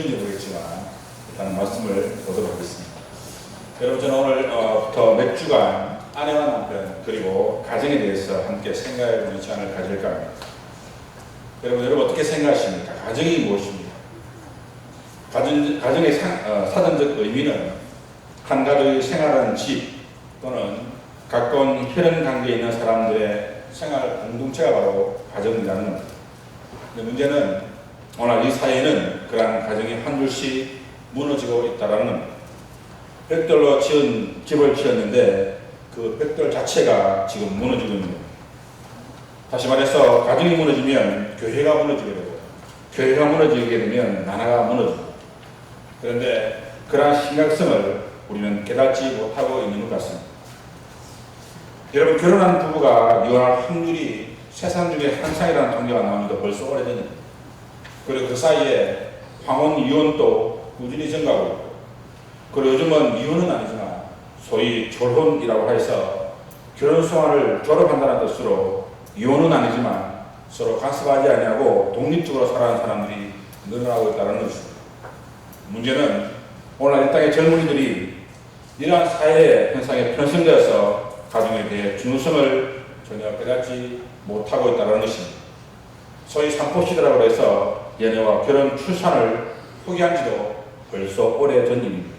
쉬운지 모르겠지만 일단 말씀을 보도록 하겠습니다. 여러분, 저는 오늘부터 몇 주간 아내와 남편 그리고 가정에 대해서 함께 생각해 보는 시간을 가질까 합니다. 여러분 어떻게 생각하십니까? 가정이 무엇입니까? 가정의 사전적 의미는 한 가족이 생활하는 집 또는 가까운 혈연 관계에 있는 사람들의 생활 공동체가 바로 가정이라는 겁니다. 근데 문제는 오늘 이 사회는 그러한 가정이 한 줄씩 무너지고 있다는 겁니다. 벽돌로 지은 집을 지었는데 그 벽돌 자체가 지금 무너지고 있는 겁니다. 다시 말해서 가정이 무너지면 교회가 무너지게 되고 교회가 무너지게 되면 나라가 무너지고, 그런데 그러한 심각성을 우리는 깨닫지 못하고 있는 것 같습니다. 여러분, 결혼한 부부가 이혼할 확률이 세상 중에 한상이라는 통계가 나온 지도 벌써 오래전입니다. 그리고 그 사이에 황혼 이혼도 꾸준히 증가하고 있고, 그리고 요즘은 이혼은 아니지만 소위 졸혼이라고 해서 결혼 생활을 졸업한다는 뜻으로 이혼은 아니지만 서로 간섭하지 아니하고 독립적으로 살아가는 사람들이 늘어나고 있다는 것입니다. 문제는 오늘 이 땅의 젊은이들이 이러한 사회 현상에 편성되어서 가정에 대해 중요성을 전혀 깨닫지 못하고 있다는 것입니다. 소위 삼포시대라고 해서 연애와 결혼, 출산을 포기한 지도 벌써 오래전 일입니다.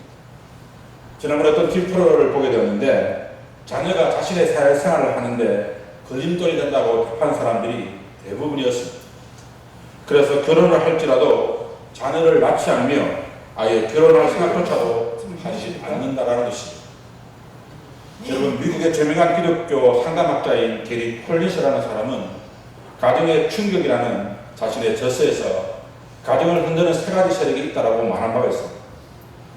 지난번에 어떤 TV프로를 보게 되었는데 자녀가 자신의 사회생활을 하는데 걸림돌이 된다고 답한 사람들이 대부분이었습니다. 그래서 결혼을 할지라도 자녀를 낳지 않으며 아예 결혼할 생각조차도 하지 않는다라는 것입니다. 여러분, 미국의 저명한 기독교 상담학자인 게리 콜린스라는 사람은 가정의 충격이라는 자신의 저서에서 가정을 흔드는 세 가지 세력이 있다라고 말한 바가 있습니다.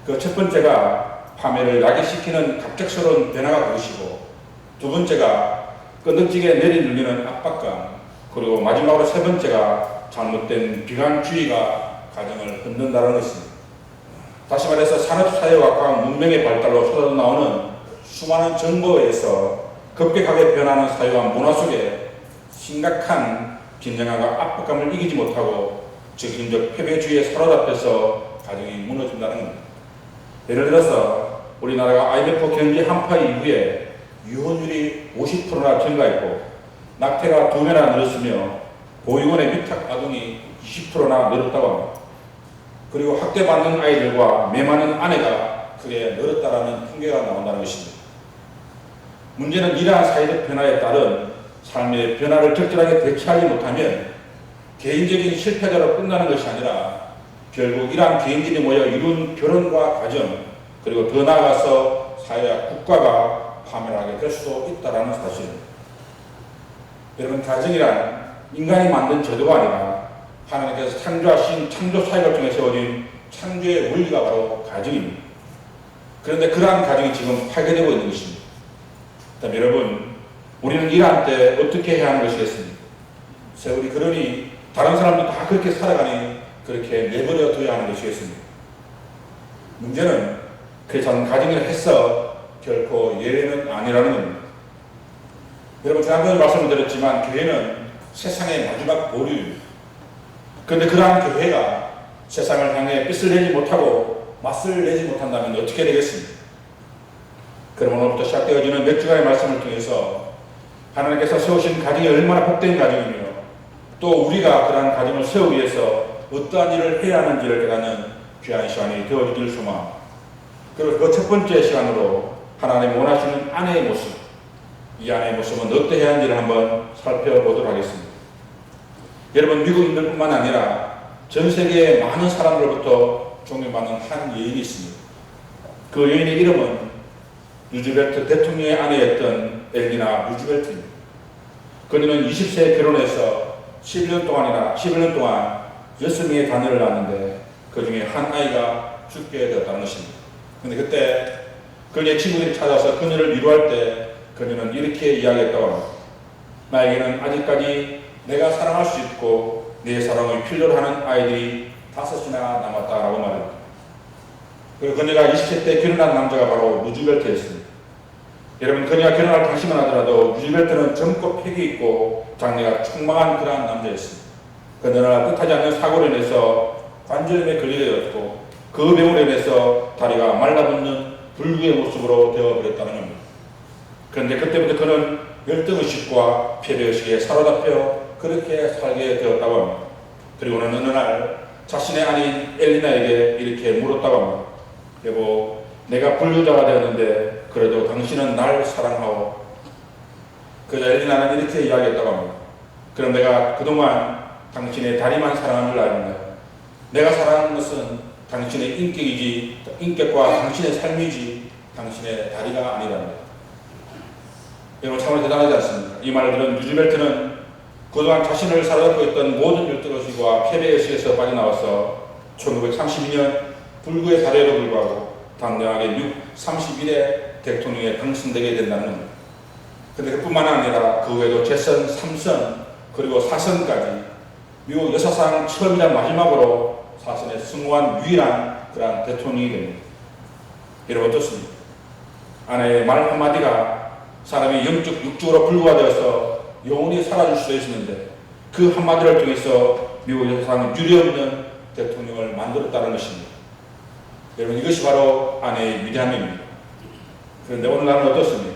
그 첫 번째가 파멸을 야기시키는 갑작스러운 변화가 그것이고, 두 번째가 끈덕지게 내리눌리는 압박감, 그리고 마지막으로 세 번째가 잘못된 비관주의가 가정을 흔든다는 것입니다. 다시 말해서 산업사회와 가까운 문명의 발달로 쏟아나오는 수많은 정보에 의해서 급격하게 변하는 사회와 문화 속에 심각한 긴장감과 압박감을 이기지 못하고 적임적 패배주의에 사로잡혀서 가정이 무너진다는 겁니다. 예를 들어서 우리나라가 IMF 경제 한파 이후에 유혼율이 50%나 증가했고 낙태가 2배나 늘었으며 보육원의 위탁 아동이 20%나 늘었다고 합니다. 그리고 학대받는 아이들과 매맞는 아내가 크게 늘었다라는 통계가 나온다는 것입니다. 문제는 이러한 사회적 변화에 따른 삶의 변화를 적절하게 대처하지 못하면 개인적인 실패자로 끝나는 것이 아니라 결국 이러한 개인들이 모여 이룬 결혼과 가정, 그리고 더 나아가서 사회와 국가가 파멸하게 될 수도 있다는 사실입니다. 여러분, 가정이란 인간이 만든 제도가 아니라 하나님께서 창조하신 창조 사회를 통해 세워진 창조의 원리가 바로 가정입니다. 그런데 그러한 가정이 지금 파괴되고 있는 것입니다. 그다음 여러분, 우리는 일할 때 어떻게 해야 하는 것이겠습니까? 세월이 그러니 다른 사람도 다 그렇게 살아가니 그렇게 내버려 둬야 하는 것이겠습니까? 문제는 그래서 가정을 해서 결코 예외는 아니라는 겁니다. 여러분, 지난번에 말씀을 드렸지만 교회는 세상의 마지막 보류입니다. 그런데 그러한 교회가 세상을 향해 빚을 내지 못하고 맞을 내지 못한다면 어떻게 되겠습니까? 그럼 오늘부터 시작되어지는 몇 주간의 말씀을 통해서 하나님께서 세우신 가정이 얼마나 복된 가정이며 또 우리가 그러한 가정을 세우기 위해서 어떠한 일을 해야 하는지를 깨닫는 귀한 시간이 되어지길 소망합니다. 그리고 그 첫 번째 시간으로 하나님 원하시는 아내의 모습, 이 아내의 모습은 어떠해야 하는지를 한번 살펴보도록 하겠습니다. 여러분, 미국인들뿐만 아니라 전 세계의 많은 사람들로부터 존경받는 한 여인이 있습니다. 그 여인의 이름은 루즈벨트 대통령의 아내였던 엘리나 루즈벨트입니다. 그녀는 20세에 결혼해서 11년 동안 6명의 자녀를 낳았는데 그 중에 한 아이가 죽게 되었다는 것입니다. 그런데 그때 그녀의 친구들이 찾아서 그녀를 위로할 때 그녀는 이렇게 이야기했다고 합니다. 나에게는 아직까지 내가 사랑할 수 있고 내 사랑을 필요로 하는 아이들이 5이나 남았다라고 말합니다. 그리고 그녀가 20세 때 결혼한 남자가 바로 루즈벨트였습니다. 여러분, 그녀가 결혼할 당시만 하더라도 루즈벨트는 젊고 패기 있고 장래가 촉망한 그러한 남자였습니다. 그러나 뜻하지 않는 사고로 인해서 관절염에 걸리게 되었고 그 병으로 인해서 다리가 말라붙는 불구의 모습으로 되어버렸다는 겁니다. 그런데 그때부터 그는 열등의식과 패배의식에 사로잡혀 그렇게 살게 되었다고 합니다. 그리고는 어느 날 자신의 아내인 엘리나에게 이렇게 물었다고 합니다. 여보, 내가 불효자가 되었는데 그래도 당신은 날 사랑하오. 그자 엘리나는 이렇게 이야기했다고 합니다. 그럼 내가 그동안 당신의 다리만 사랑한 줄 아는가? 내가 사랑하는 것은 당신의 인격과 당신의 삶이지 당신의 다리가 아니랍니다. 여러분 참으로 대단하지 않습니까? 이 말을 들은 루즈벨트는 그동안 자신을 사로잡고 있던 모든 열등의식과 패배의식에서 빠져나와서 1932년 불구의 사례로 불구하고 당당하게 31회 대통령에 당선되게 된다는 겁니다. 그런데 그뿐만 아니라 그 후에도 재선 3선 그리고 4선까지 미국 역사상 처음이자 마지막으로 사선에 승무한 유일한 그러한 대통령이 됩니다. 여러분 어떻습니까? 아내의 말 한마디가 사람이 영적 육적으로 불구화되어서 영원히 사라질 수도 있었는데 그 한마디를 통해서 미국 역사상 유례없는 대통령을 만들었다는 것입니다. 여러분 이것이 바로 아내의 위대함입니다. 그런데 오늘날은 어떻습니까?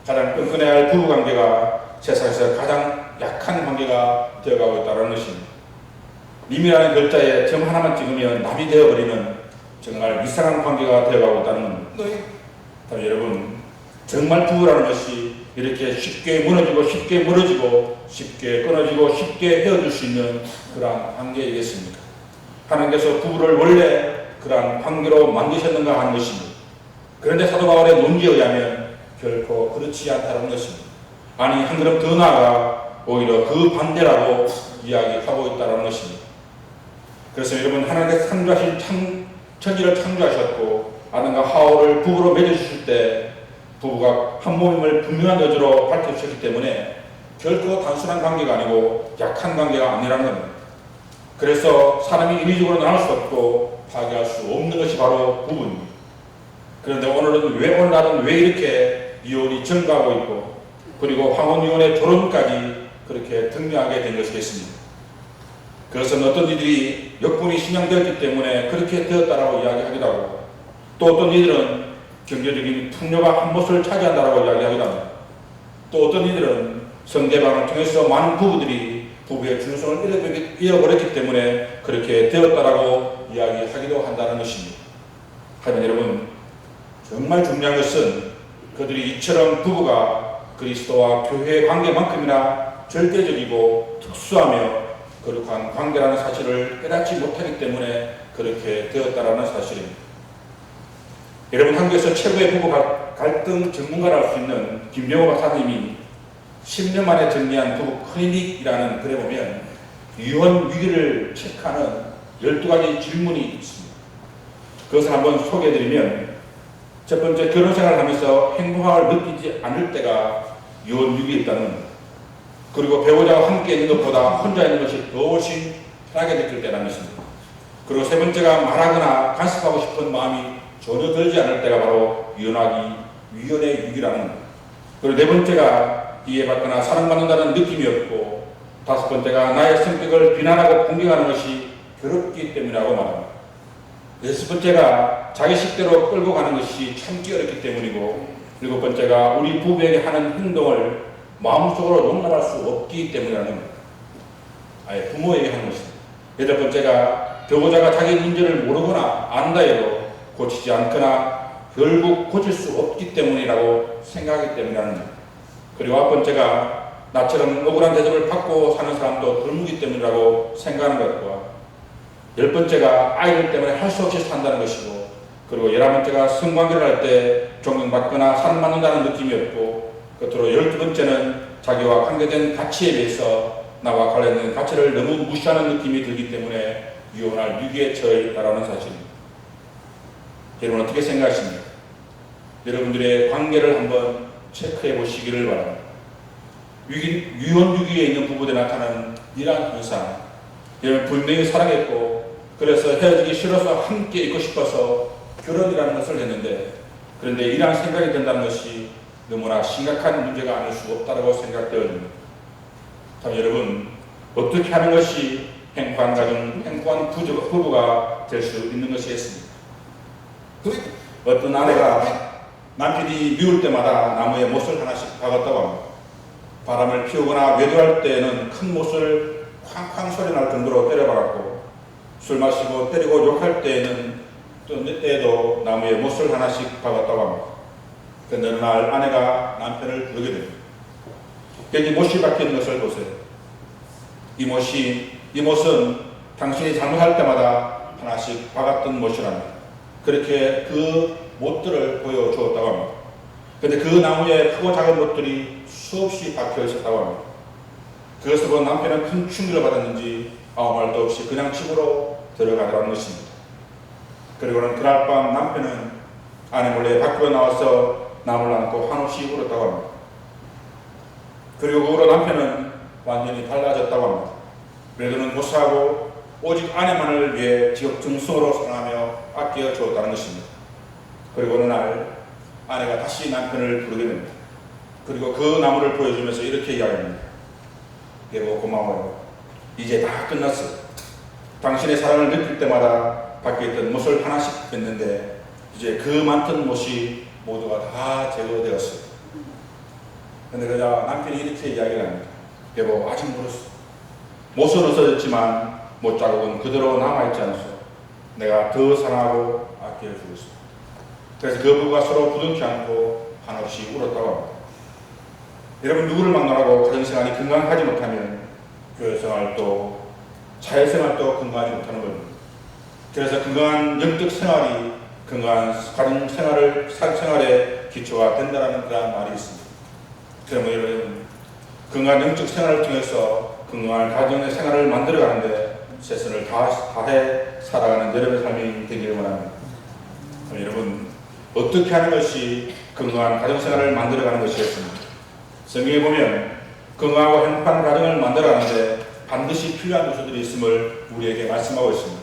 가장 끈끈해야 할 부부관계가 세상에서 가장 약한 관계가 되어가고 있다는 것입니다. 님이라는 글자에 점 하나만 찍으면 남이 되어버리는 정말 이상한 관계가 되어가고 있다는 겁니다. 여러분 정말 부부라는 것이 이렇게 쉽게 무너지고 쉽게 멀어지고 쉽게 끊어지고 쉽게 헤어질 수 있는 그러한 관계이겠습니까? 하나님께서 부부를 원래 그러한 관계로 만드셨는가 하는 것입니다. 그런데 사도 바울의 논지에 의하면 결코 그렇지 않다는 것입니다. 아니 한 걸음 더 나아가 오히려 그 반대라고 이야기하고 있다는 것입니다. 그래서 여러분 하나님께서 창조하신 천지를 창조하셨고 아담과 하와를 부부로 맺어주실 때 부부가 한 몸임을 분명한 여주로 밝혀주셨기 때문에 결코 단순한 관계가 아니고 약한 관계가 아니라는 겁니다. 그래서 사람이 인위적으로 나눌 수 없고 파괴할 수 없는 것이 바로 부부입니다. 그런데 오늘날은 왜 이렇게 이혼이 증가하고 있고 그리고 황혼이혼의 결혼까지 그렇게 등장하게 된 것이겠습니까? 그것은 어떤 이들이 역분이 신앙되었기 때문에 그렇게 되었다라고 이야기하기도 하고 또 어떤 이들은 경제적인 풍요가 한 못을 차지한다라고 이야기하기도 합니다. 또 어떤 이들은 성대방을 통해서 많은 부부들이 부부의 중성을 잃어버렸기 때문에 그렇게 되었다라고 이야기하기도 한다는 것입니다. 하지만 여러분 정말 중요한 것은 그들이 이처럼 부부가 그리스도와 교회의 관계만큼이나 절대적이고 특수하며 거룩한 관계라는 사실을 깨닫지 못하기 때문에 그렇게 되었다라는 사실입니다. 여러분 한국에서 최고의 부부 갈등 전문가를 할 수 있는 김영호 박사님이 10년 만에 정리한 부부 클리닉이라는 글에 보면 이혼 위기를 체크하는 12가지 질문이 있습니다. 그것을 한번 소개해드리면 첫 번째, 결혼 생활을 하면서 행복함을 느끼지 않을 때가 이혼 위기에 있다는 겁니다. 그리고 배우자와 함께 있는 것보다 혼자 있는 것이 훨씬 편하게 느낄 때라는 것입니다. 그리고 세 번째가 말하거나 간섭하고 싶은 마음이 전혀 들지 않을 때가 바로 위혼의 위기라는 겁니다. 그리고 네 번째가 이해받거나 사랑받는다는 느낌이 없고 다섯 번째가 나의 성격을 비난하고 공격하는 것이 괴롭기 때문이라고 말합니다. 여섯 번째가 자기 식대로 끌고 가는 것이 참기 어렵기 때문이고 일곱 번째가 우리 부부에게 하는 행동을 마음속으로 용납할 수 없기 때문이라는 겁니다. 아예 부모에게 하는 것입니다. 여덟 번째가 배우자가 자기 문제를 모르거나 안다 해도 고치지 않거나 결국 고칠 수 없기 때문이라고 생각하기 때문이라는 겁니다. 그리고 아홉 번째가 나처럼 억울한 대접을 받고 사는 사람도 덜무기 때문이라고 생각하는 것과 열 번째가 아이들 때문에 할 수 없이 산다는 것이고 그리고 11번째가 성관계를 할 때 존경받거나 사랑받는다는 느낌이 없고 끝으로 12번째는 자기와 관계된 가치에 비해서 나와 관련된 가치를 너무 무시하는 느낌이 들기 때문에 이혼할 위기에 처해 있다는 사실입니다. 여러분 어떻게 생각하십니까? 여러분들의 관계를 한번 체크해 보시기를 바랍니다. 이혼 위기에 있는 부부들에 나타나는 이러한 현상, 여러분 분명히 사랑했고 그래서 헤어지기 싫어서 함께 있고 싶어서 결혼이라는 것을 했는데 그런데 이러한 생각이 든다는 것이 너무나 심각한 문제가 아닐 수 없다고 생각되어집니다. 참 여러분 어떻게 하는 것이 행복한 가정, 행복한 부부가 될 수 있는 것이겠습니다. 어떤 아내가 남편이 미울 때마다 나무에 못을 하나씩 박았다고 합니다. 바람을 피우거나 외도할 때에는 큰 못을 쾅쾅 소리 날 정도로 때려박았고, 술 마시고 때리고 욕할 때에는 때에도 나무에 못을 하나씩 박았다고 합니다. 그런데 어느 날 아내가 남편을 부르게 됩니다. 여기 못이 박힌 것을 보세요. 이 못은 당신이 잘못할 때마다 하나씩 박았던 못이랍니다. 그렇게 그 못들을 보여주었다고 합니다. 그런데 그 나무에 크고 작은 못들이 수없이 박혀 있었다고 합니다. 그것을 본 남편은 큰 충격을 받았는지 아무 말도 없이 그냥 집으로 들어가더라는 것입니다. 그리고는 그날 밤 남편은 아내 몰래 밖으로 나와서 나무를 안고 한없이 울었다고 합니다. 그리고 그 후로 남편은 완전히 달라졌다고 합니다. 외도는 못하고 오직 아내만을 위해 지극정성으로 사랑하며 아껴 주었다는 것입니다. 그리고 어느 날 아내가 다시 남편을 부르게 됩니다. 그리고 그 나무를 보여주면서 이렇게 이야기합니다. 여보 고마워요. 이제 다 끝났어요. 당신의 사랑을 느낄 때마다 밖에 있던 못을 하나씩 뺐는데 이제 그 많던 못이 모두가 다 제거되었어요. 그런데 그러자 남편이 이렇게 이야기를 합니다. 여보 아직 멀었어. 못은 없어졌지만 못 자국은 그대로 남아있지 않소. 내가 더 사랑하고 아껴주고 있습니다. 그래서 그 부부가 서로 부둥켜 안고 한없이 울었다고 합니다. 여러분 누구를 만나라고 가정생활이 건강하지 못하면 교회생활도 사회생활도 건강하지 못하는 겁니다. 그래서 건강한 영적 생활이 건강한 가정생활의 기초가 된다는 그런 말이 있습니다. 그러면 여러분 건강한 영적 생활을 통해서 건강한 가정의 생활을 만들어가는데 최선을 다해 살아가는 여러분의 삶이 되기를 원합니다. 여러분 어떻게 하는 것이 건강한 가정생활을 만들어가는 것이겠습니까? 성경에 보면 건강하고 행복한 가정을 만들어가는데 반드시 필요한 요소들이 있음을 우리에게 말씀하고 있습니다.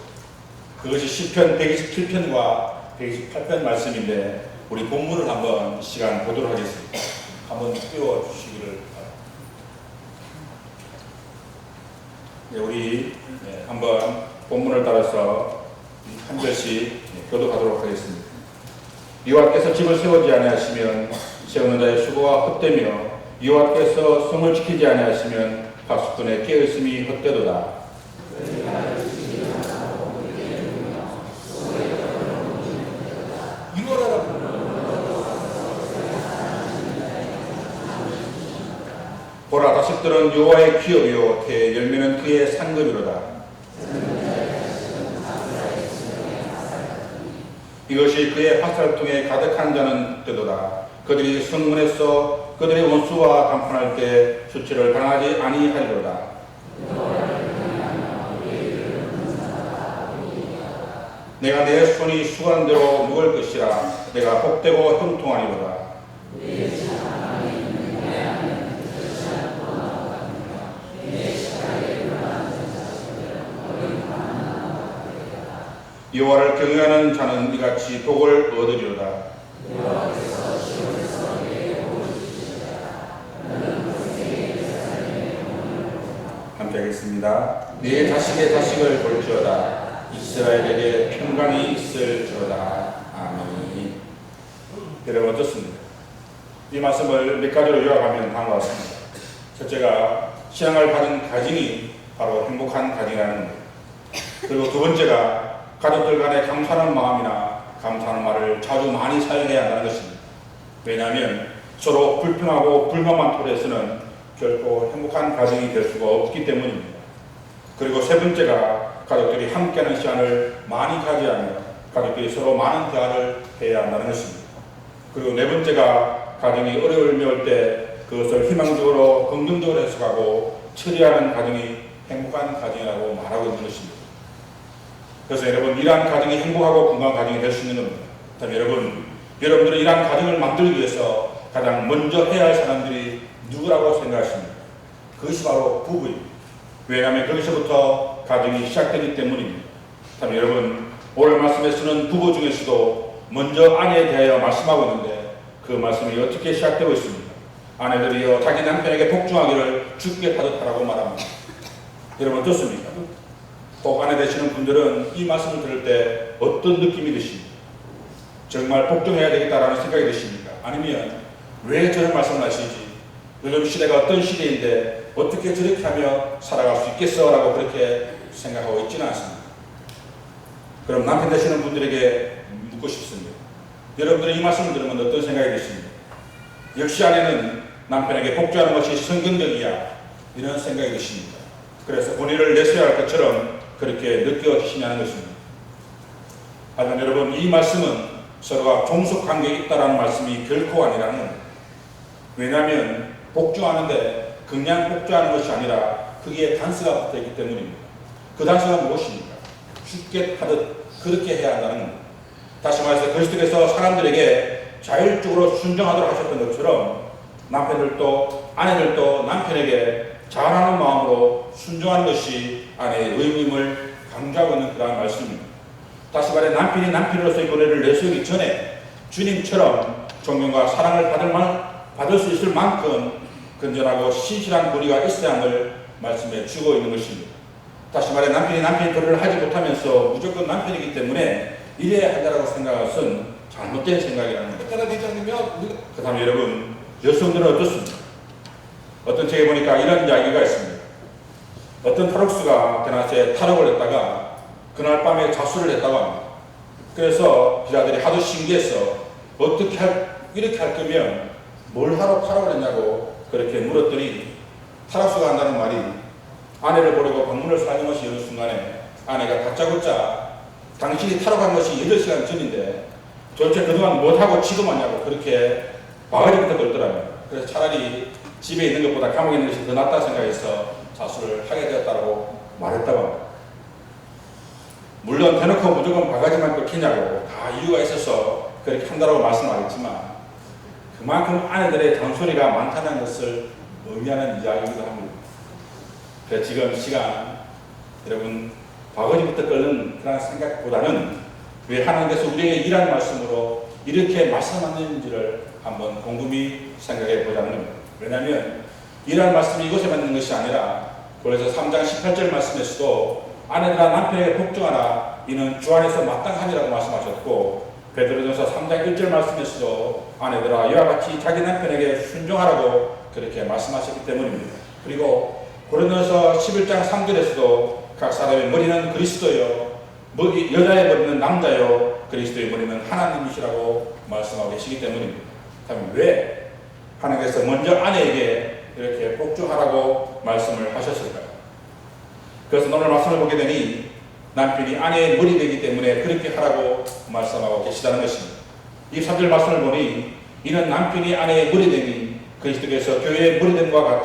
그것이 시편 127편과 128편 말씀인데 우리 본문을 한번 시간 보도록 하겠습니다. 한번 띄워주시기를 바랍니다. 네, 우리 한번 본문을 따라서 한 절씩 교독하도록 하겠습니다. 여호와께서 집을 세우지 아니하시면 세우는 자의 수고가 헛되며 여호와께서 성을 지키지 아니하시면 파수꾼의 깨어있음이 헛되도다. 보라 자식들은 여호와의 기업이요 그 열매는 그의 상급이로다. 이것이 그의 화살통에 가득한 자는 되도다. 그들이 성문에서 그들의 원수와 담판할 때 수치를 당하지 아니하리로다. 내가 내 손이 수고한 대로 먹을 것이라. 내가 복되고 형통하리로다. 여호와를 경외하는 자는 이같이 복을 얻으리로다. 함께 하겠습니다. 네 자식의 자식을 볼지어다. 이스라엘에게 평강이 있을지어다. 아멘. 여러분 어떻습니까? 이 말씀을 몇 가지로 요약하면 다음과 같습니다. 첫째가 신앙을 가진 가정이 바로 행복한 가정이라는 겁니다. 그리고 두 번째가 가족들 간에 감사하는 마음이나 감사하는 말을 자주 많이 사용해야 한다는 것입니다. 왜냐하면 서로 불평하고 불만만 토로해서는 결코 행복한 가정이 될 수가 없기 때문입니다. 그리고 세 번째가 가족들이 함께하는 시간을 많이 가져야 하며 가족들이 서로 많은 대화를 해야 한다는 것입니다. 그리고 네 번째가 가정이 어려움을 me울 때 그것을 희망적으로 긍정적으로 해석하고 처리하는 가정이 행복한 가정이라고 말하고 있는 것입니다. 그래서 여러분 이러한 가정이 행복하고 건강한 가정이 될 수 있는 겁니다. 그다음에 여러분들은 이러한 가정을 만들기 위해서 가장 먼저 해야 할 사람들이 누구라고 생각하십니까? 그것이 바로 부부입니다. 왜냐하면 거기서부터 가정이 시작되기 때문입니다. 그다음에 여러분 오늘 말씀에서는 부부 중에서도 먼저 아내에 대하여 말씀하고 있는데 그 말씀이 어떻게 시작되고 있습니까? 아내들이여 자기 남편에게 복종하기를 주께 타듯하라고 말합니다. 여러분 어떻습니까? 혹 아내 되시는 분들은 이 말씀을 들을 때 어떤 느낌이 드십니까? 정말 복종해야 되겠다라는 생각이 드십니까? 아니면 왜 저런 말씀을 하시지? 요즘 시대가 어떤 시대인데 어떻게 저렇게 하며 살아갈 수 있겠어? 라고 그렇게 생각하고 있지는 않습니다. 그럼 남편 되시는 분들에게 묻고 싶습니다. 여러분들은 이 말씀을 들으면 어떤 생각이 드십니까? 역시 아내는 남편에게 복종하는 것이 성경적이야, 이런 생각이 드십니다. 그래서 본인을 내세워야 할 것처럼 그렇게 느껴지시냐는 것입니다. 하지만 여러분, 이 말씀은 서로가 종속관계에 있다는 말씀이 결코 아니라는 겁니다. 왜냐하면 복종하는데 그냥 복종하는 것이 아니라 거기에 단서가 붙어있기 때문입니다. 그 단서가 무엇입니까? 죽게 하듯 그렇게 해야 한다는 겁니다. 다시 말해서 그리스도께서 사람들에게 자율적으로 순종하도록 하셨던 것처럼 남편들도 아내들도 남편에게 잘하는 마음으로 순종하는 것이 아내의 의무임을 강조하고 있는 그러한 말씀입니다. 다시 말해 남편이 남편으로서의 권위를 내세우기 전에 주님처럼 존경과 사랑을 받을 수 있을 만큼 건전하고 신실한 권위가 있어야 함을 말씀해 주고 있는 것입니다. 다시 말해 남편이 남편의 도리를 하지 못하면서 무조건 남편이기 때문에 이래야 한다고 생각한 것은 잘못된 생각이라는 거예요. 그 다음에 여러분, 여성들은 어떻습니까? 어떤 책에 보니까 이런 이야기가 있습니다. 어떤 탈옥수가 대낮에 탈옥을 했다가 그날 밤에 자수를 했다고 합니다. 그래서 기자들이 하도 신기해서 이렇게 할 거면 뭘 하러 탈옥을 했냐고 그렇게 물었더니 탈옥수가 한다는 말이 아내를 보려고 방문을 살림없이 여는 순간에 아내가 다짜고짜 당신이 탈옥한 것이 8시간 전인데 도대체 그동안 못하고 지금 하냐고 그렇게 바가지부터 걸더라고요. 그래서 차라리 집에 있는 것보다 감옥에 있는 것이 더 낫다 생각해서 자수를 하게 되었다고 말했다고 합니다. 물론 대놓고 무조건 바가지만 꺾이냐고 다 이유가 있어서 그렇게 한다고 말씀하겠지만 그만큼 아내들의 잔소리가 많다는 것을 의미하는 이야기이기도 합니다. 그래서 지금 시간 여러분 바가지부터 끓는 그런 생각보다는 왜 하나님께서 우리에게 이런 말씀으로 이렇게 말씀하는지를 한번 곰곰이 생각해 보자는 겁니다. 왜냐하면 이런 말씀이 이것에만 있는 것이 아니라 그래서 3장 18절 말씀에서도 아내들아 남편에게 복종하라 이는 주 안에서 마땅하니라고 말씀하셨고 베드로전서 3장 1절 말씀에서도 아내들아 이와 같이 자기 남편에게 순종하라고 그렇게 말씀하셨기 때문입니다. 그리고 고린도전서 11장 3절에서도 각 사람의 머리는 그리스도요 여자의 머리는 남자요 그리스도의 머리는 하나님이시라고 말씀하고 계시기 때문입니다. 그러면 왜 하나님께서 먼저 아내에게 이렇게 복종하라고 말씀을 하셨을까요? 그래서 오늘 말씀을 보게 되니 남편이 아내의 머리 되기 때문에 그렇게 하라고 말씀하고 계시다는 것입니다. 이 3절 말씀을 보니 이는 남편이 아내의 머리 되니 그리스도께서 교회의 머리 됨과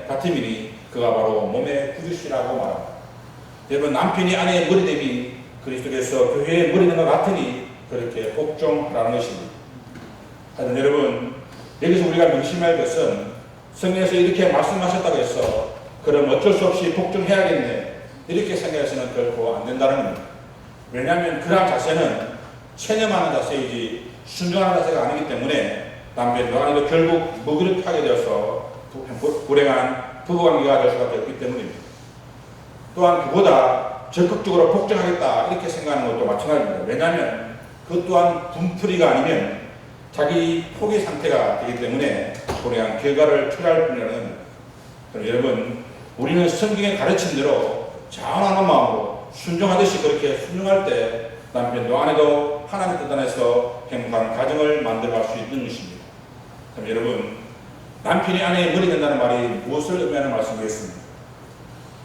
같음이니 그가 바로 몸의 구주시라고 말합니다. 여러분 남편이 아내의 머리 됨이 그리스도께서 교회의 머리 됨과 같으니 그렇게 복종하라는 것입니다. 하여튼 여러분 여기서 우리가 명심할 것은 성경에서 이렇게 말씀하셨다고 해서 그럼 어쩔 수 없이 복종해야겠네 이렇게 생각해서는 결코 안 된다는 겁니다. 왜냐하면 그러한 자세는 체념하는 자세이지 순종하는 자세가 아니기 때문에 남편도 아내도 결국 무기력하게 되어서 불행한 부부관계가 될 수밖에 없기 때문입니다. 또한 그보다 적극적으로 복종하겠다 이렇게 생각하는 것도 마찬가지입니다. 왜냐하면 그 또한 분풀이가 아니면 자기 포기 상태가 되기 때문에 불행한 결과를 초래할 뿐이라는. 그럼 여러분 우리는 성경의 가르친 대로 자원하는 마음으로 순종하듯이 그렇게 순종할 때 남편도 아내도 하나님 뜻 안에서 행복한 가정을 만들어갈 수 있는 것입니다. 그럼 여러분 남편이 아내의 머리 된다는 말이 무엇을 의미하는 말씀이겠습니까?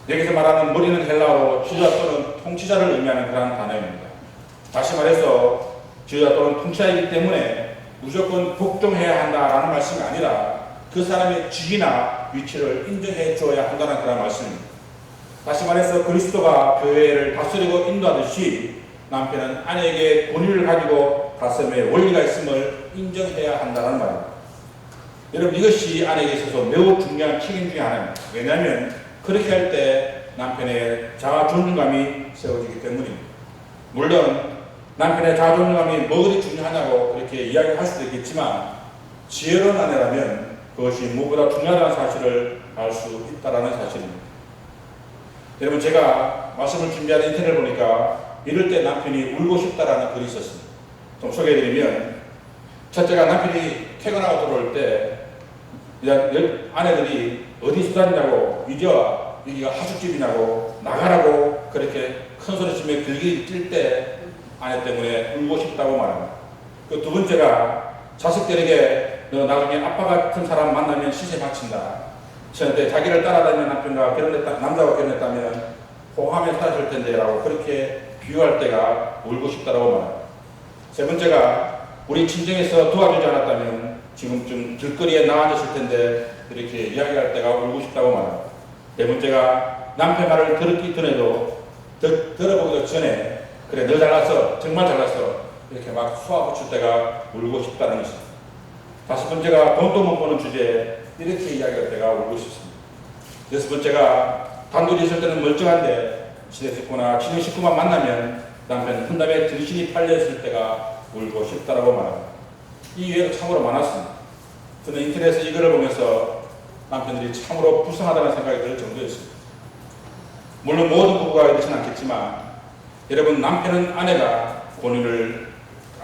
여기서 말하는 머리는 헬라어로 지도자 또는 통치자를 의미하는 그런 단어입니다. 다시 말해서 지도자 또는 통치자이기 때문에 무조건 복종해야 한다라는 말씀이 아니라 그 사람의 직위나 위치를 인정해 줘야 한다는 그런 말씀입니다. 다시 말해서 그리스도가 교회를 다스리고 인도하듯이 남편은 아내에게 권위를 가지고 다스림의 원리가 있음을 인정해야 한다는 말입니다. 여러분 이것이 아내에게 있어서 매우 중요한 책임 중에 하나입니다. 왜냐하면 그렇게 할 때 남편의 자아 존중감이 세워지기 때문입니다. 물론 남편의 자아 존중감이 뭐 그리 중요하냐고 그렇게 이야기할 수도 있겠지만 지혜로운 아내라면 그것이 무엇보다 중요하다는 사실을 알 수 있다는 사실입니다. 여러분 제가 말씀을 준비하는 인터넷을 보니까 이럴 때 남편이 울고 싶다라는 글이 있었습니다. 좀 소개해드리면, 첫째가 남편이 퇴근하고 들어올 때 아내들이 어디 수다니냐고, 이제와 여기가 하숙집이냐고 나가라고 그렇게 큰 소리치며 길게 뛸 때 아내 때문에 울고 싶다고 말합니다. 그 두 번째가 자식들에게 너 나중에 아빠 같은 사람 만나면 시세 맞춘다. 저한테 자기를 따라다니는 남자와 결혼했다면 호감에 사라질 텐데 라고 그렇게 비유할 때가 울고 싶다라고 말합니다. 세 번째가 우리 친정에서 도와주지 않았다면 지금쯤 길거리에 나앉았을 텐데 이렇게 이야기할 때가 울고 싶다고 말합니다. 네 번째가 남편 말을 들었기 전에도 들어보기도 전에 그래 너 잘났어 정말 잘났어 이렇게 막 쏘아붙일 때가 울고 싶다는 것입니다. 다섯 번째가 돈도 못 버는 주제에 이렇게 이야기할 때가 울고 싶습니다. 여섯 번째가 단둘이 있을 때는 멀쩡한데 시댁 식구나 친정 식구만 만나면 남편 푼담에 정신이 팔려있을 때가 울고 싶다라고 말합니다. 이 외에도 참으로 많았습니다. 저는 인터넷에서 이거를 보면서 남편들이 참으로 불쌍하다는 생각이 들 정도였습니다. 물론 모든 부부가 이렇지는 않겠지만 여러분, 남편은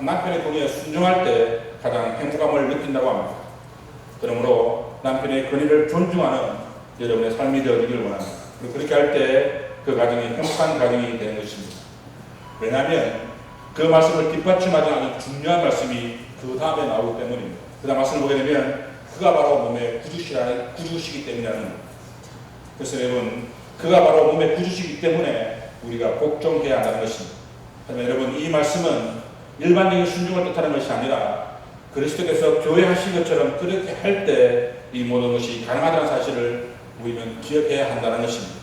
남편의 권위에 순종할 때 가장 행복감을 느낀다고 합니다. 그러므로 남편의 권위를 존중하는 여러분의 삶이 되어지기를 원합니다. 그리고 그렇게 할 때 그 가정이 행복한 가정이 되는 것입니다. 왜냐하면 그 말씀을 뒷받침하는 아주 중요한 말씀이 그 다음에 나오기 때문입니다. 그 다음 말씀을 보게 되면 그가 바로 몸의 구주시기 때문이라는 겁니다. 그래서 여러분, 그가 바로 몸의 구주시기 때문에 우리가 복종해야 한다는 것입니다. 하지만 여러분, 이 말씀은 일반적인 순종을 뜻하는 것이 아니라 그리스도께서 교회하신 것처럼 그렇게 할 때 이 모든 것이 가능하다는 사실을 우리는 기억해야 한다는 것입니다.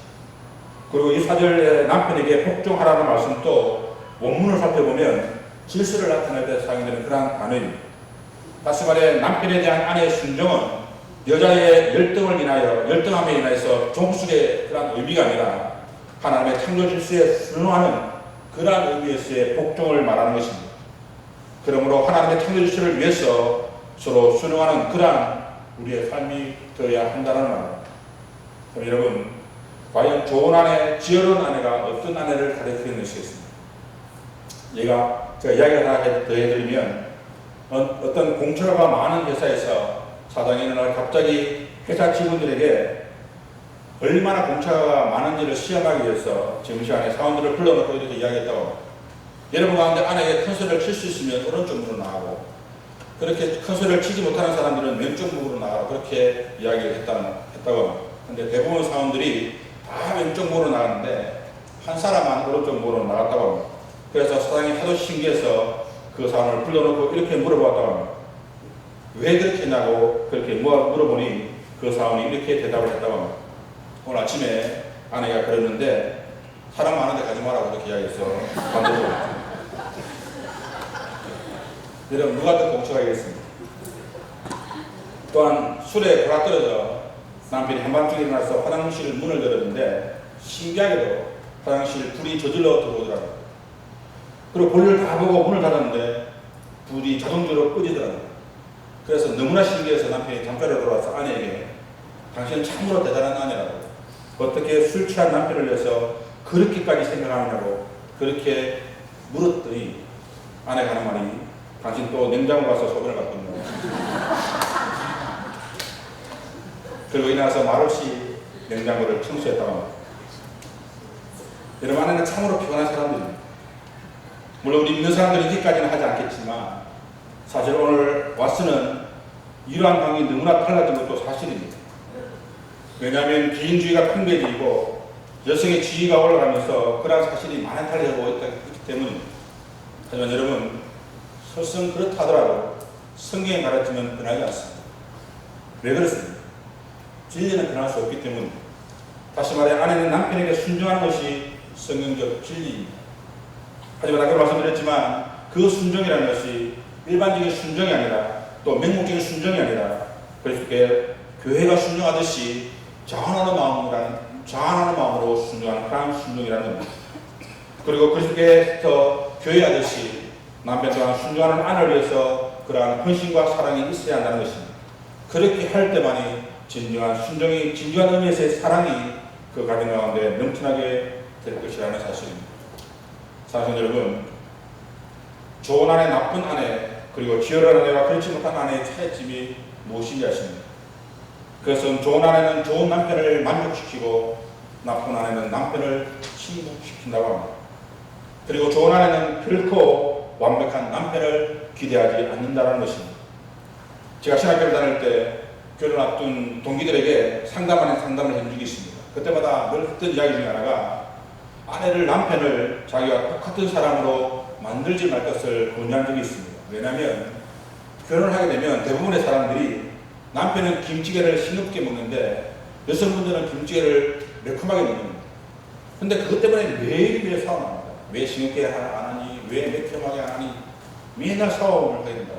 그리고 이 4절에 남편에게 복종하라는 말씀도 원문을 살펴보면 질서를 나타낼 때 사용되는 그러한 단어입니다. 다시 말해 남편에 대한 아내의 순종은 여자의 열등함에 인하여서 종숙의 그러한 의미가 아니라 하나님의 창조 질서에 순응하는 그러한 의미에서의 복종을 말하는 것입니다. 그러므로 하나님의 창조 질서를 위해서 서로 순응하는 그러한 우리의 삶이 되어야 한다는 말입니다. 그럼 여러분, 과연 좋은 아내, 지혜로운 아내가 어떤 아내를 가리키는 것이겠습니까? 제가 이야기를 하나 더 해드리면, 어떤 공처가 많은 회사에서 사장이 어느 날 갑자기 회사 직원들에게 얼마나 공차가 많은지를 시험하기 위해서 점심시간에 사원들을 불러놓고 이렇게 이야기했다고 합니다. 여러분 가운데 아내에게 큰 소리를 칠 수 있으면 오른쪽 문으로 나가고, 그렇게 큰 소리를 치지 못하는 사람들은 왼쪽 문으로 나가고 그렇게 이야기를 했다고 합니다. 근데 대부분 사원들이 다 왼쪽 문으로 나갔는데 한 사람만 오른쪽 문으로 나갔다고 합니다. 그래서 사장이 하도 신기해서 그 사람을 불러놓고 이렇게 물어봤다고 합니다. 왜 그렇게 했냐고 그렇게 물어보니 그 사원이 이렇게 대답을 했다고 합니다. 오늘 아침에 아내가 그랬는데 사람 많은데 가지 마라고 그렇게 이야기해서 반대로 여러분, 누가 더 공처하겠습니까? 또한 술에 골아 떨어져 남편이 한밤중에 일어나서 화장실 문을 열었는데 신기하게도 화장실 불이 저절로 들어오더라고요. 그리고 볼일을 다 보고 문을 닫았는데 불이 자동적으로 꺼지더라고요. 그래서 너무나 신기해서 남편이 잠자리에 돌아와서 아내에게 당신은 참으로 대단한 아내라고, 어떻게 술 취한 남편을 위해서 그렇게까지 생각하느냐고 그렇게 물었더니 아내가 하는 말이, 당신 또 냉장고 가서 소변을 갔거든요. 그리고 일어나서 말없이 냉장고를 청소했다고 합니다. 여러분, 아내는 참으로 피곤한 사람들입니다. 물론 우리 믿는 사람들이 이렇게까지는 하지 않겠지만 사실 오늘 왓슨은 이러한 방이 너무나 달라진 것도 사실입니다. 왜냐하면 개인주의가 팽배해지고 여성의 지위가 올라가면서 그러한 사실이 많이 달라지고 있기 때문입니다. 하지만 여러분, 설령 그렇다 하더라도 성경의 가르침은 변하지 않습니다. 왜 그렇습니까? 진리는 변할 수 없기 때문입니다. 다시 말해 아내는 남편에게 순종하는 것이 성경적 진리입니다. 하지만 아까 말씀드렸지만 그 순종이라는 것이 일반적인 순종이 아니라 또 맹목적인 순종이 아니라 그리스도께 교회가 순종하듯이 자원하는 마음으로 순종하는 그런 순종이라는 겁니다. 그리고 그리스도께서 교회하듯이 남편 또한 순종하는 아내를 위해서 그러한 헌신과 사랑이 있어야 한다는 것입니다. 그렇게 할 때만이 진정한 순종이, 진정한 의미에서의 사랑이 그 가정 가운데 넘쳐나게 될 것이라는 사실입니다. 사실 여러분, 좋은 아내, 나쁜 아내, 그리고 지혜로운 아내와 그렇지 못한 아내의 차이점이 무엇인지 아십니까? 그것은 좋은 아내는 좋은 남편을 만족시키고 나쁜 아내는 남편을 침묵시킨다고 합니다. 그리고 좋은 아내는 결코 완벽한 남편을 기대하지 않는다는 것입니다. 제가 신학교를 다닐 때 결혼 앞둔 동기들에게 상담 아닌 상담을 해준 적이 있습니다. 그때마다 늘 했던 이야기 중에 하나가 아내를, 남편을 자기가 똑같은 사람으로 만들지 말 것을 권유한 적이 있습니다. 왜냐하면 결혼을 하게 되면 대부분의 사람들이 남편은 김치게를 싱겁게 먹는데 여성분들은 김치게를 매콤하게 먹습니다. 근데 그것 때문에 매일매일 싸움합니다. 왜 싱겁게 안 하니? 왜 매콤하게 안 하니? 맨날 싸움을 하게 된다.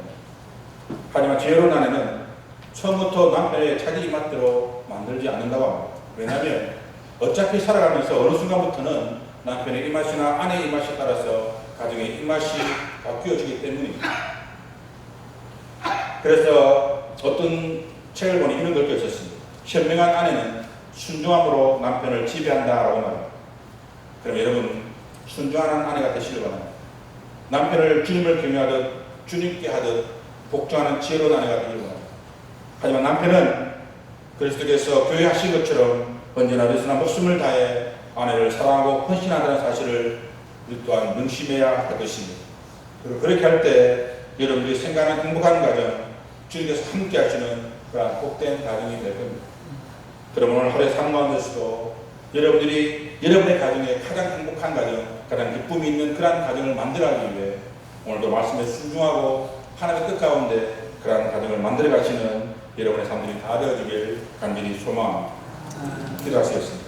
하지만 지혜로운 아내는 처음부터 남편의 자기 입맛대로 만들지 않는다고 합니다. 왜냐하면 어차피 살아가면서 어느 순간부터는 남편의 입맛이나 아내의 입맛에 따라서 가정의 입맛이 바뀌어지기 때문입니다. 그래서 어떤 책을 보니 이런 걸 적었습니다. 현명한 아내는 순종함으로 남편을 지배한다라고 말합니다. 그럼 여러분, 순종하는 아내가 되시길 바랍니다. 남편을 주님을 경외하듯 주님께 하듯 복종하는 지혜로운 아내가 되길 바랍니다. 하지만 남편은 그리스도께서 교회 하신 것처럼 언제나 어디서나 목숨을 다해 아내를 사랑하고 헌신한다는 사실을 우리 또한 명심해야 할 것입니다. 그리고 그렇게 할 때 여러분들이 생각하는 행복한 가정, 주님께서 함께 하시는 그런 복된 가정이 될 겁니다. 그럼 오늘 하루의 삶 가운데서도 여러분들이 여러분의 가정에 가장 행복한 가정, 가장 기쁨이 있는 그런 가정을 만들어가기 위해 오늘도 말씀에 순종하고 하나님의 뜻 가운데 그런 가정을 만들어 가시는 여러분의 삶들이 다 되어지길 간절히 소망합니다. 기도하시겠습니다.